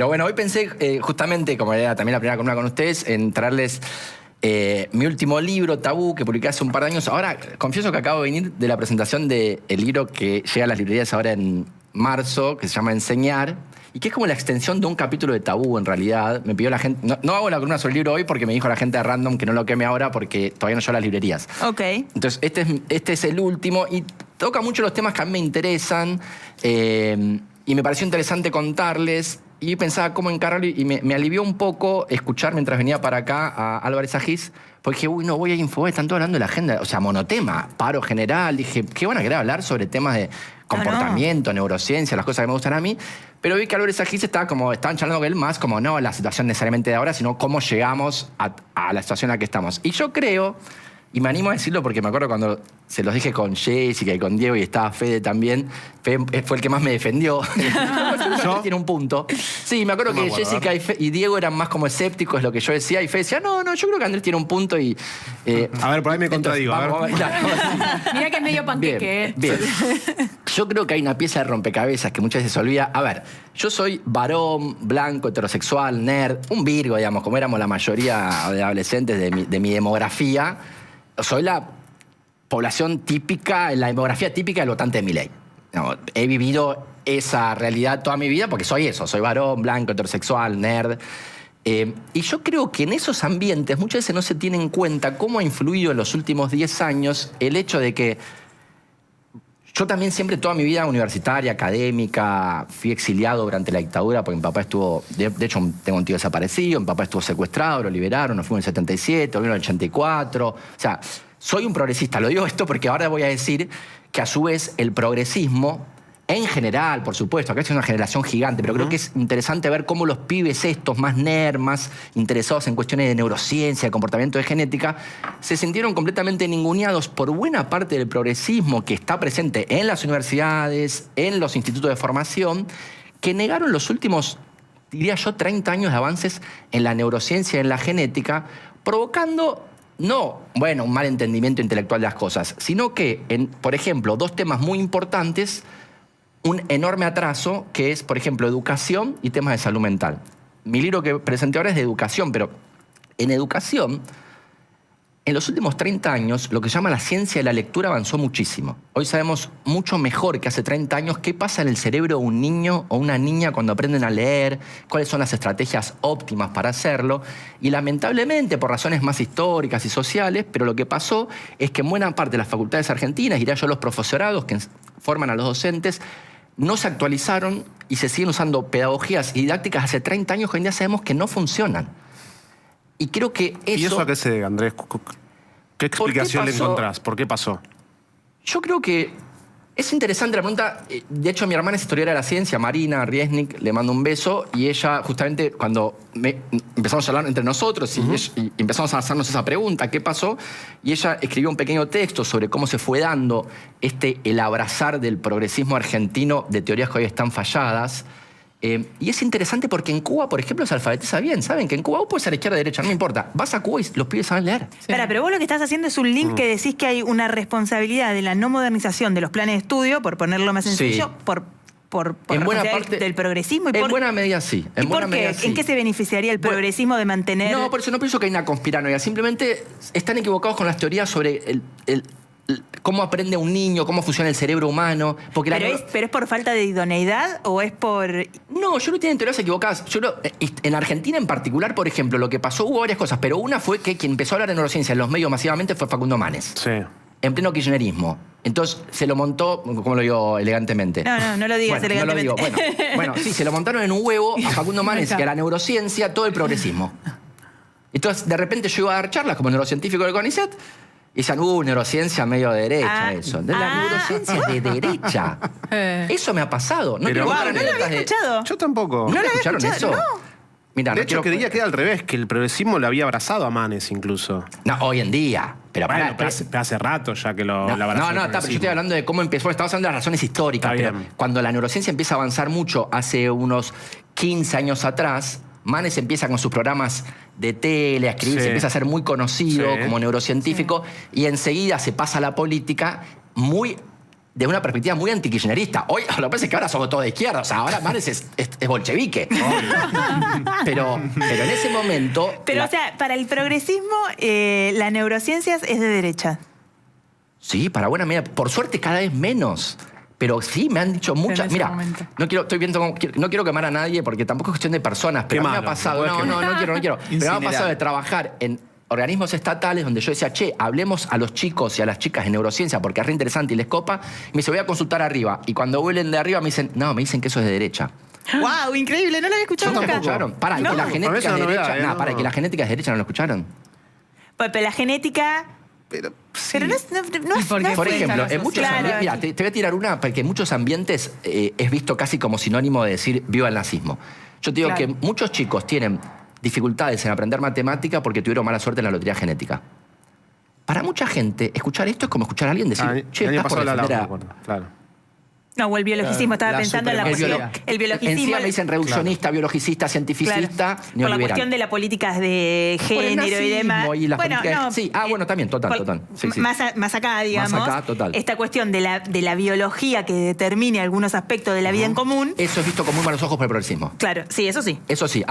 Pero bueno, hoy pensé, justamente, como era también la primera columna con ustedes, en traerles mi último libro, Tabú, que publiqué hace un par de años. Ahora, confieso que acabo de venir de la presentación del libro que llega a las librerías ahora en marzo, que se llama Enseñar, y que es como la extensión de un capítulo de Tabú, en realidad. Me pidió la gente... No hago la columna sobre el libro hoy porque me dijo la gente de Random que no lo queme ahora porque todavía no llegó a las librerías. Ok. Entonces, este es el último y toca mucho los temas que a mí me interesan y me pareció interesante contarles. Y pensaba cómo encararlo y me alivió un poco escuchar mientras venía para acá a Álvarez Agis, porque dije, uy, no voy a Infobae, están todos hablando de la agenda, o sea, monotema, paro general. Dije, ¿qué van a querer hablar sobre temas de comportamiento, neurociencia, las cosas que me gustan a mí? Pero vi que Álvarez Agis estaban charlando con él más como no la situación necesariamente de ahora, sino cómo llegamos a la situación en la que estamos. Y yo creo, y me animo a decirlo porque me acuerdo cuando se los dije con Jessica y con Diego y estaba Fede también. Fede fue el que más me defendió. ¿Yo? Tiene un punto. Sí, me acuerdo que Jessica y Diego eran más como escépticos, lo que yo decía, y Fede decía, no, yo creo que Andrés tiene un punto y... a ver, por ahí me contradigo. Mira que es medio panqueque. Bien. Yo creo que hay una pieza de rompecabezas que muchas veces se olvida. A ver, yo soy varón, blanco, heterosexual, nerd, un virgo, digamos, como éramos la mayoría de adolescentes de mi demografía. Soy la población típica, la demografía típica del votante de Milei. No, he vivido esa realidad toda mi vida porque soy eso, soy varón, blanco, heterosexual, nerd. Y yo creo que en esos ambientes muchas veces no se tiene en cuenta cómo ha influido en los últimos 10 años el hecho de que yo también siempre toda mi vida universitaria, académica, fui exiliado durante la dictadura porque mi papá estuvo, de hecho tengo un tío desaparecido, mi papá estuvo secuestrado, lo liberaron, nos fuimos en el 77, volvieron en el 84. O sea, soy un progresista, lo digo esto porque ahora voy a decir que a su vez el progresismo, en general, por supuesto, acá es una generación gigante, pero creo que es interesante ver cómo los pibes estos, más nerd, más interesados en cuestiones de neurociencia, de comportamiento, de genética, se sintieron completamente ninguneados por buena parte del progresismo que está presente en las universidades, en los institutos de formación, que negaron los últimos, diría yo, 30 años de avances en la neurociencia y en la genética, provocando... No, bueno, un mal entendimiento intelectual de las cosas, sino que, por ejemplo, dos temas muy importantes, un enorme atraso, que es, por ejemplo, educación y temas de salud mental. Mi libro que presenté ahora es de educación, pero en educación, en los últimos 30 años, lo que se llama la ciencia de la lectura avanzó muchísimo. Hoy sabemos mucho mejor que hace 30 años qué pasa en el cerebro de un niño o una niña cuando aprenden a leer, cuáles son las estrategias óptimas para hacerlo. Y lamentablemente, por razones más históricas y sociales, pero lo que pasó es que en buena parte de las facultades argentinas, diría yo los profesorados que forman a los docentes, no se actualizaron y se siguen usando pedagogías y didácticas hace 30 años que hoy en día sabemos que no funcionan. Y creo que eso... ¿Y eso a qué se debe, Andrés? ¿Qué explicación le encontrás? ¿Por qué pasó? Yo creo que es interesante la pregunta. De hecho, mi hermana es historiadora de la ciencia, Marina Riesnik, le mando un beso, y ella justamente cuando empezamos a hablar entre nosotros y empezamos a hacernos esa pregunta, ¿qué pasó? Y ella escribió un pequeño texto sobre cómo se fue dando el abrazar del progresismo argentino de teorías que hoy están falladas. Y es interesante porque en Cuba, por ejemplo, se alfabetiza bien. ¿Saben? Que en Cuba vos puedes ser izquierda, derecha, no me importa. Vas a Cuba y los pibes saben leer. Sí. Pero vos lo que estás haciendo es un link que decís que hay una responsabilidad de la no modernización de los planes de estudio, por ponerlo más sencillo, Sí. por en buena parte del progresismo. En buena medida sí. ¿Y por qué? ¿En qué se beneficiaría el progresismo de mantener...? No, por eso no pienso que hay una conspiranoia. Simplemente están equivocados con las teorías sobre cómo aprende un niño, cómo funciona el cerebro humano. Porque ¿Pero es por falta de idoneidad o es por...? No, yo no tienen teorías equivocadas. En Argentina en particular, por ejemplo, lo que pasó, hubo varias cosas, pero una fue que quien empezó a hablar de neurociencia en los medios masivamente fue Facundo Manes. Sí. En pleno kirchnerismo. Entonces se lo montó, ¿cómo lo digo elegantemente? No lo digas elegantemente. No lo digo. Bueno, sí, se lo montaron en un huevo a Facundo Manes, que a la neurociencia, todo el progresismo. Entonces, de repente yo iba a dar charlas como neurocientífico del CONICET, y decían, neurociencia medio de derecha, eso. La neurociencia de derecha. Eso me ha pasado. No lo había escuchado. Yo tampoco. ¿No lo escucharon eso? No. Mirá, de hecho, creía que era al revés, que el progresismo lo había abrazado a Manes incluso. No, hoy en día. Pero bueno, hace rato ya que lo abrazó. No, pero yo estoy hablando de cómo empezó. Estamos hablando de las razones históricas. Pero cuando la neurociencia empieza a avanzar mucho, hace unos 15 años atrás, Manes empieza con sus programas de tele, a escribir, se empieza a ser muy conocido como neurocientífico, y enseguida se pasa a la política muy de una perspectiva muy antikirchnerista. Hoy, lo que pasa es que ahora somos todos de izquierda, o sea, ahora Manes es bolchevique. pero en ese momento... Pero, o sea, para el progresismo, las neurociencias es de derecha. Sí, para buena medida. Por suerte cada vez menos. Pero sí, me han dicho muchas... Mira, no quiero quemar a nadie porque tampoco es cuestión de personas, pero a mí me ha pasado... No quiero. Pero me ha pasado de trabajar en organismos estatales donde yo decía, che, hablemos a los chicos y a las chicas de neurociencia porque es re interesante y les copa. Y me dice, voy a consultar arriba. Y cuando vuelven de arriba me dicen que eso es de derecha. ¡Wow! Increíble, no lo había escuchado nunca. ¿No lo escucharon? Para, que la genética es de derecha. Para, que la genética es de derecha, ¿no lo escucharon? Pues, pero la genética... Pero, sí. Pero no es Por ejemplo, en muchos ambientes... Mira, te voy a tirar una, porque en muchos ambientes es visto casi como sinónimo de decir viva el nazismo. Yo te digo que muchos chicos tienen dificultades en aprender matemática porque tuvieron mala suerte en la lotería genética. Para mucha gente, escuchar esto es como escuchar a alguien decir, che, estás por defender a... Claro. No, o el biologicismo, estaba pensando en la cuestión. El biologicismo. Encima me dicen reduccionista, biologicista, cientificista, neoliberal. Por la cuestión de las políticas de género y demás. Y las políticas... Sí, bueno, también, total. Sí. Más acá, digamos. Más acá, total. Esta cuestión de la biología que determine algunos aspectos de la vida en común. Eso es visto con muy malos ojos por el progresismo. Claro, sí, eso sí. Eso sí.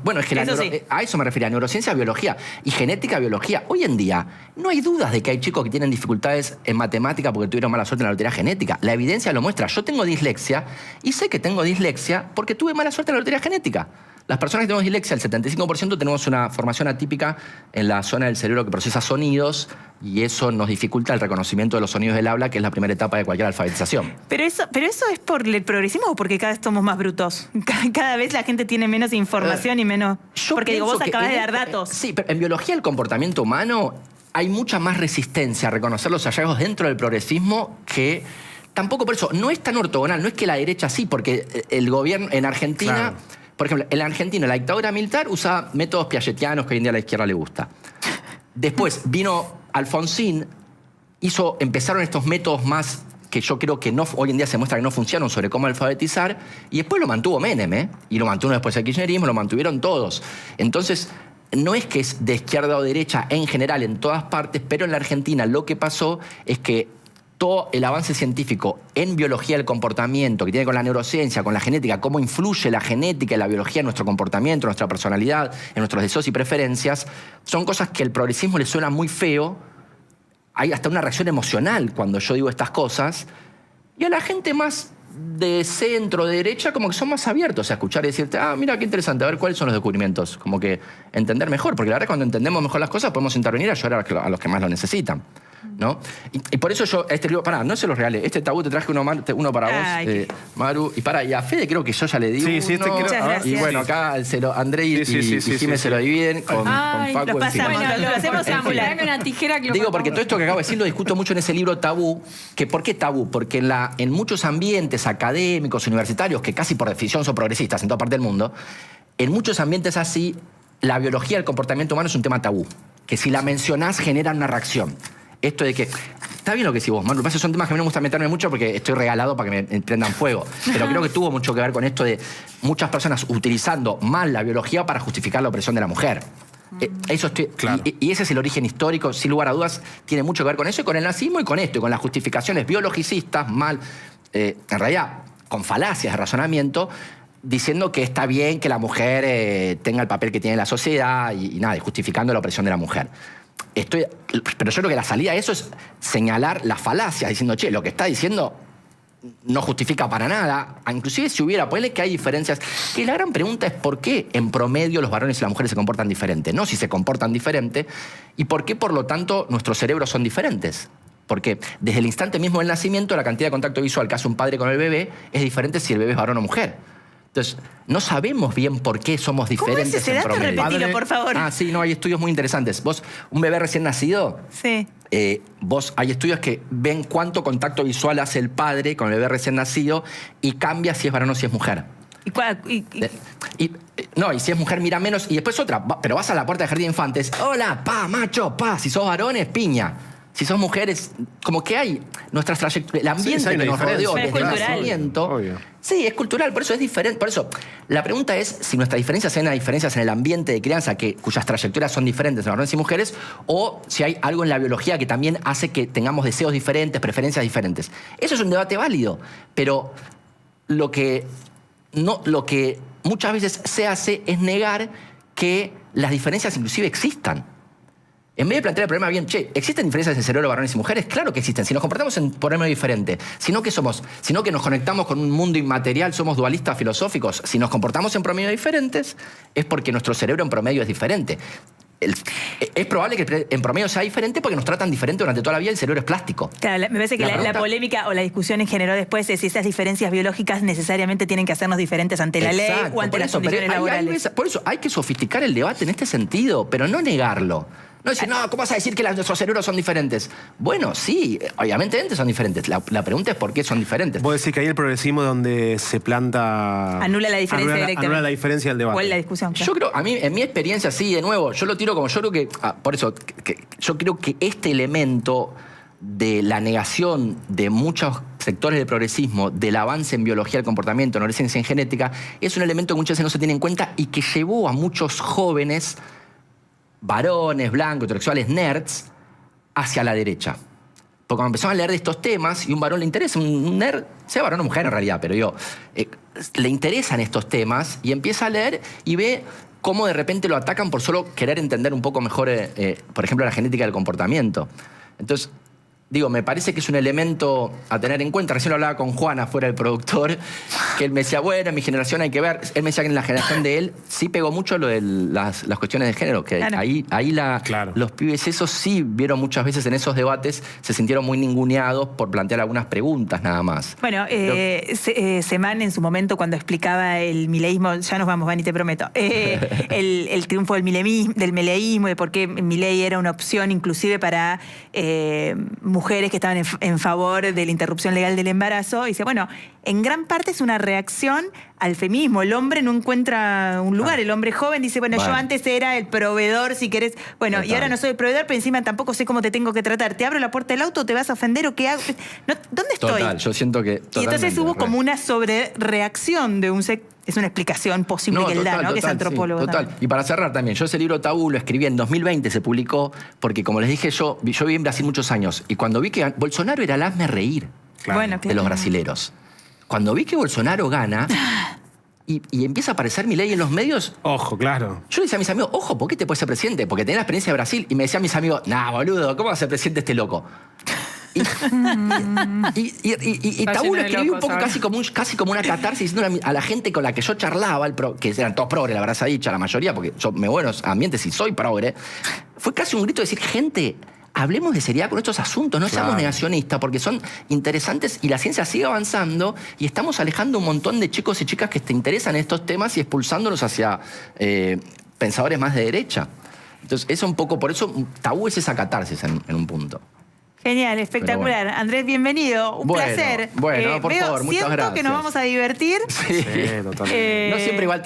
Bueno, es que a eso me refería. Neurociencia, biología y genética, biología. Hoy en día no hay dudas de que hay chicos que tienen dificultades en matemática porque tuvieron mala suerte en la lotería genética. La evidencia lo muestra. Yo tengo dislexia y sé que tengo dislexia porque tuve mala suerte en la lotería genética. Las personas que tenemos dislexia, el 75% tenemos una formación atípica en la zona del cerebro que procesa sonidos y eso nos dificulta el reconocimiento de los sonidos del habla, que es la primera etapa de cualquier alfabetización. ¿Pero eso es por el progresismo o porque cada vez somos más brutos? Cada vez la gente tiene menos información y menos... Porque vos acabás de dar datos. Sí, pero en biología del comportamiento humano hay mucha más resistencia a reconocer los hallazgos dentro del progresismo que... Tampoco por eso, no es tan ortogonal, no es que la derecha sí, porque el gobierno en Argentina, claro. Por ejemplo, en Argentina la dictadura militar usaba métodos piagetianos que hoy en día a la izquierda le gusta. Después vino Alfonsín, empezaron estos métodos más que yo creo que hoy en día se muestra que no funcionan sobre cómo alfabetizar, y después lo mantuvo Menem, y lo mantuvo después el kirchnerismo, lo mantuvieron todos. Entonces, no es que es de izquierda o derecha en general en todas partes, pero en la Argentina lo que pasó es que todo el avance científico en biología del comportamiento, que tiene con la neurociencia, con la genética, cómo influye la genética y la biología en nuestro comportamiento, en nuestra personalidad, en nuestros deseos y preferencias, son cosas que al progresismo le suena muy feo. Hay hasta una reacción emocional cuando yo digo estas cosas. Y a la gente más de centro, de derecha, como que son más abiertos a escuchar y decirte, mira, qué interesante, a ver cuáles son los descubrimientos. Como que entender mejor, porque la verdad cuando entendemos mejor las cosas podemos intervenir a ayudar a los que más lo necesitan. ¿No? Y por eso yo, este libro, no se los regalé. Este tabú te traje uno para vos, Maru. Y a Fede creo que yo ya le di uno. Sí, creo. Y bueno, acá André y Jiménez se lo dividen con Paco. Los pasamos, lo hacemos circular. Una tijera que digo, porque todo esto que acabo de decir lo discuto mucho en ese libro Tabú. ¿Por qué tabú? Porque en muchos ambientes académicos, universitarios, que casi por definición son progresistas en toda parte del mundo, en muchos ambientes así, la biología del comportamiento humano es un tema tabú. Que si la mencionás genera una reacción. Esto de que... Está bien lo que decís vos, Manu. Lo que pasa es que son temas que a mí no me gusta meterme mucho porque estoy regalado para que me prendan fuego. Pero creo que tuvo mucho que ver con esto de muchas personas utilizando mal la biología para justificar la opresión de la mujer. Claro. Y ese es el origen histórico, sin lugar a dudas, tiene mucho que ver con eso y con el nazismo y con esto, y con las justificaciones biologicistas en realidad, con falacias de razonamiento, diciendo que está bien que la mujer tenga el papel que tiene en la sociedad y justificando la opresión de la mujer. Pero yo creo que la salida a eso es señalar las falacias, diciendo, che, lo que está diciendo no justifica para nada. Inclusive si hubiera, ponele que hay diferencias. Que la gran pregunta es por qué en promedio los varones y las mujeres se comportan diferente. No si se comportan diferente y por qué, por lo tanto, nuestros cerebros son diferentes. Porque desde el instante mismo del nacimiento, la cantidad de contacto visual que hace un padre con el bebé es diferente si el bebé es varón o mujer. Entonces, no sabemos bien por qué somos diferentes. ¿Cómo es ese dato? Repetilo, por favor. Sí, hay estudios muy interesantes. Vos, un bebé recién nacido, sí. Hay estudios que ven cuánto contacto visual hace el padre con el bebé recién nacido y cambia si es varón o si es mujer. Y si es mujer mira menos y después otra. Pero vas a la puerta de jardín de infantes, hola, macho, si sos varón es piña. Si sos mujeres, como que hay nuestras trayectorias, el ambiente hay una que nos diferencia. rodeó Es desde el cultural. nacimiento. Obvio. Sí, es cultural, por eso es diferente. Por eso, la pregunta es si nuestras diferencias sean diferencias en el ambiente de crianza, cuyas trayectorias son diferentes en varones y mujeres, o si hay algo en la biología que también hace que tengamos deseos diferentes, preferencias diferentes. Eso es un debate válido, pero lo que muchas veces se hace es negar que las diferencias inclusive existan. En vez de plantear el problema bien, ¿existen diferencias en el cerebro de varones y mujeres? Claro que existen. Si nos comportamos en problemas diferentes, sino que nos conectamos con un mundo inmaterial, somos dualistas filosóficos. Si nos comportamos en promedio diferentes, es porque nuestro cerebro en promedio es diferente. Es probable que en promedio sea diferente porque nos tratan diferente durante toda la vida y el cerebro es plástico. Claro, me parece que la polémica o la discusión en generó después es si esas diferencias biológicas necesariamente tienen que hacernos diferentes ante la ley o ante las condiciones laborales. Por eso hay que sofisticar el debate en este sentido, pero no negarlo. No decir, no, ¿cómo vas a decir que nuestros cerebros son diferentes? Bueno, sí, obviamente son diferentes. La pregunta es por qué son diferentes. Vos decís que ahí el progresismo donde se planta... Anula la diferencia directamente. Anula la diferencia del debate. O en la discusión. Yo creo, a mí, en mi experiencia, sí, de nuevo, yo lo tiro como, yo creo que, por eso, yo creo que este elemento de la negación de muchos sectores del progresismo, del avance en biología del comportamiento, en neurociencia, en genética, es un elemento que muchas veces no se tiene en cuenta y que llevó a muchos jóvenes varones, blancos, heterosexuales, nerds, hacia la derecha. Porque cuando empezaron a leer de estos temas, y un varón le interesa, un nerd, sea varón o mujer en realidad, pero le interesan estos temas y empieza a leer y ve cómo de repente lo atacan por solo querer entender un poco mejor, por ejemplo, la genética del comportamiento. Entonces, me parece que es un elemento a tener en cuenta. Recién lo hablaba con Juana, fuera del productor, que él me decía, bueno, en mi generación hay que ver. Él me decía que en la generación de él sí pegó mucho lo de las cuestiones de género, que claro. Claro. Los pibes esos sí vieron muchas veces en esos debates, se sintieron muy ninguneados por plantear algunas preguntas nada más. Bueno, Semán en su momento cuando explicaba el mileísmo, ya nos vamos, Vani, te prometo, el triunfo del mileísmo, de por qué Milei era una opción inclusive para mujeres que estaban en favor de la interrupción legal del embarazo, y dice, bueno, en gran parte es una reacción al feminismo. El hombre no encuentra un lugar. El hombre joven dice, bueno, yo antes era el proveedor, si querés. Bueno, total. Y ahora no soy el proveedor, pero encima tampoco sé cómo te tengo que tratar. ¿Te abro la puerta del auto? ¿Te vas a ofender o qué hago? No, ¿dónde estoy? Total, yo siento que... Y entonces hubo como una sobrereacción de un es una explicación posible que él da, ¿no? Que es antropólogo. Sí, total. Y para cerrar también, yo ese libro Tabú lo escribí en 2020, se publicó, porque como les dije, yo viví en Brasil muchos años, y cuando vi que Bolsonaro era el hazme reír de los brasileros. Cuando vi que Bolsonaro gana y empieza a aparecer Milei en los medios... Ojo, claro. Yo le decía a mis amigos, ojo, ¿por qué te puedes ser presidente? Porque tenés la experiencia de Brasil. Y me decían mis amigos, nah, boludo, ¿cómo va a ser presidente este loco? Y Tabú lo escribí un poco casi como una catarsis, diciendo a la gente con la que yo charlaba, que eran todos progres, la verdad se ha dicho, la mayoría, porque yo me voy a los ambientes y soy progre, fue casi un grito de decir, gente, hablemos de seriedad con estos asuntos, no seamos negacionistas, porque son interesantes y la ciencia sigue avanzando y estamos alejando un montón de chicos y chicas que te interesan en estos temas y expulsándolos hacia pensadores más de derecha. Entonces, eso un poco, por eso Tabú es esa catarsis en un punto. Genial, espectacular. Bueno. Andrés, bienvenido. Un placer. Bueno, por favor, muchas gracias. Siento que nos vamos a divertir. Sí, totalmente. No siempre igual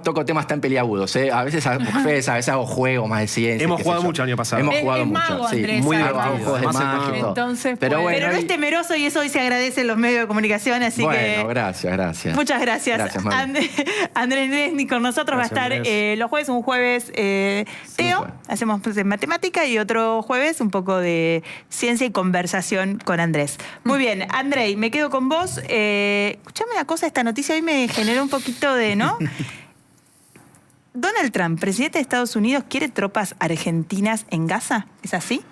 toco temas tan peliagudos. A veces hago juegos, a veces hago juegos más de ciencia. Hemos jugado mucho el año pasado. Hemos jugado mucho. Mago, sí. Andrés, muy juegos de magia. Entonces, pero no es temeroso y eso hoy se agradece en los medios de comunicación. Así bueno, gracias. Muchas gracias. Andrés ni con nosotros gracias, va a estar los jueves, un jueves Teo, hacemos matemática, y otro jueves un poco de ciencia y conversación con Andrés. Muy bien, Andrei, me quedo con vos. Escuchame una cosa, esta noticia hoy me generó un poquito de, ¿no? Donald Trump, presidente de Estados Unidos, ¿quiere tropas argentinas en Gaza? ¿Es así?